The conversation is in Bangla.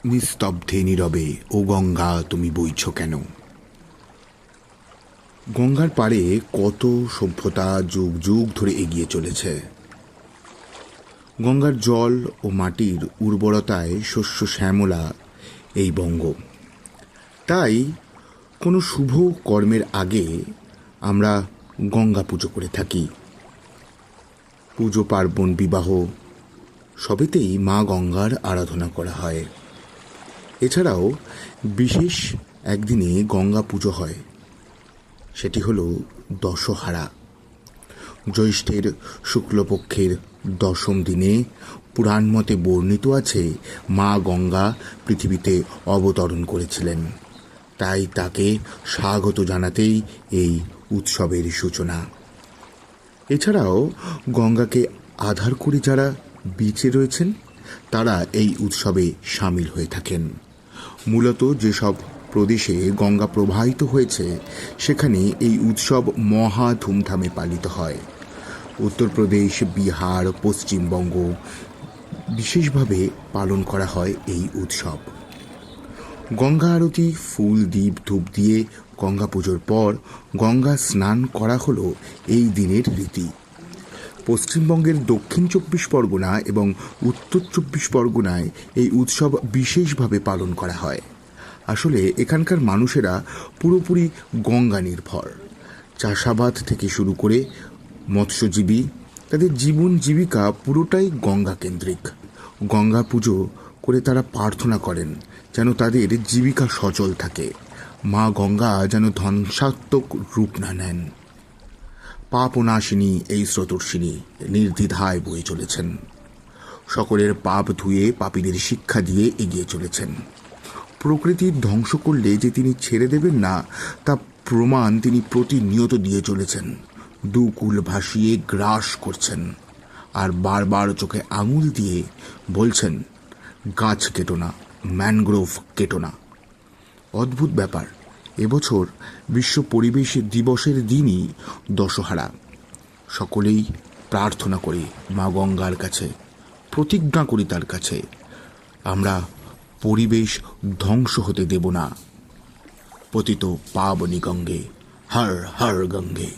নিস্তব্ধে নীরবে ও গঙ্গা তুমি বইছ কেন? গঙ্গার পাড়ে কত সভ্যতা যুগ যুগ ধরে এগিয়ে চলেছে। গঙ্গার জল ও মাটির উর্বরতায় শস্য শ্যামলা এই বঙ্গ। তাই কোনো শুভ কর্মের আগে আমরা গঙ্গা পুজো করে থাকি। পুজো পার্বণ বিবাহ সবেতেই মা গঙ্গার আরাধনা করা হয়। এছাড়াও বিশেষ একদিনে গঙ্গা পুজো হয়, সেটি হলো দশহারা। জ্যৈষ্ঠের শুক্লপক্ষের দশম দিনে পুরাণ মতে বর্ণিত আছে মা গঙ্গা পৃথিবীতে অবতরণ করেছিলেন। তাই তাকে স্বাগত জানাতেই এই উৎসবের সূচনা। এছাড়াও গঙ্গাকে আধার করে যারা বিচে রয়েছেন তারা এই উৎসবে সামিল হয়ে থাকেন। মূলত যেসব প্রদেশে গঙ্গা প্রবাহিত হয়েছে সেখানে এই উৎসব মহা ধুমধামে পালিত হয়। উত্তরপ্রদেশ, বিহার, পশ্চিমবঙ্গ বিশেষভাবে পালন করা হয় এই উৎসব। গঙ্গা আরতি, ফুল, দ্বীপ, ধূপ দিয়ে গঙ্গা পুজোর পর গঙ্গা স্নান করা হলো এই দিনের রীতি। পশ্চিমবঙ্গের দক্ষিণ 24 পরগনা এবং উত্তর 24 পরগনায় এই উৎসব বিশেষভাবে পালন করা হয়। আসলে এখানকার মানুষেরা পুরোপুরি গঙ্গা নির্ভর। চাষাবাদ থেকে শুরু করে মৎস্যজীবী, তাদের জীবন জীবিকা পুরোটাই গঙ্গা কেন্দ্রিক। গঙ্গা পুজো করে তারা প্রার্থনা করেন যেন তাদের জীবিকা সচল থাকে, মা গঙ্গা যেন ধ্বংসাত্মক রূপ না নেন। পাপনাশিনী এই স্রোতর্ষিনী নির্দ্বিধায় বয়ে চলেছেন। সকলের পাপ ধুয়ে পাপীদের শিক্ষা দিয়ে এগিয়ে চলেছেন। প্রকৃতির ধ্বংস করলে যে তিনি ছেড়ে দেবেন না তা প্রমাণ তিনি প্রতিনিয়ত দিয়ে চলেছেন। দুকুল ভাসিয়ে গ্রাস করছেন আর বারবার চোখে আঙুল দিয়ে বলছেন, গাছ কেটো না, ম্যানগ্রোভ কেটো না। অদ্ভুত ব্যাপার, এবছর বিশ্ব পরিবেশ দিবসের দিনই দশহারা। সকলেই প্রার্থনা করি মা গঙ্গার কাছে, প্রতিজ্ঞা করি তার কাছে, আমরা পরিবেশ ধ্বংস হতে দেব না। পতিত পাবনী গঙ্গে, হর হর গঙ্গে।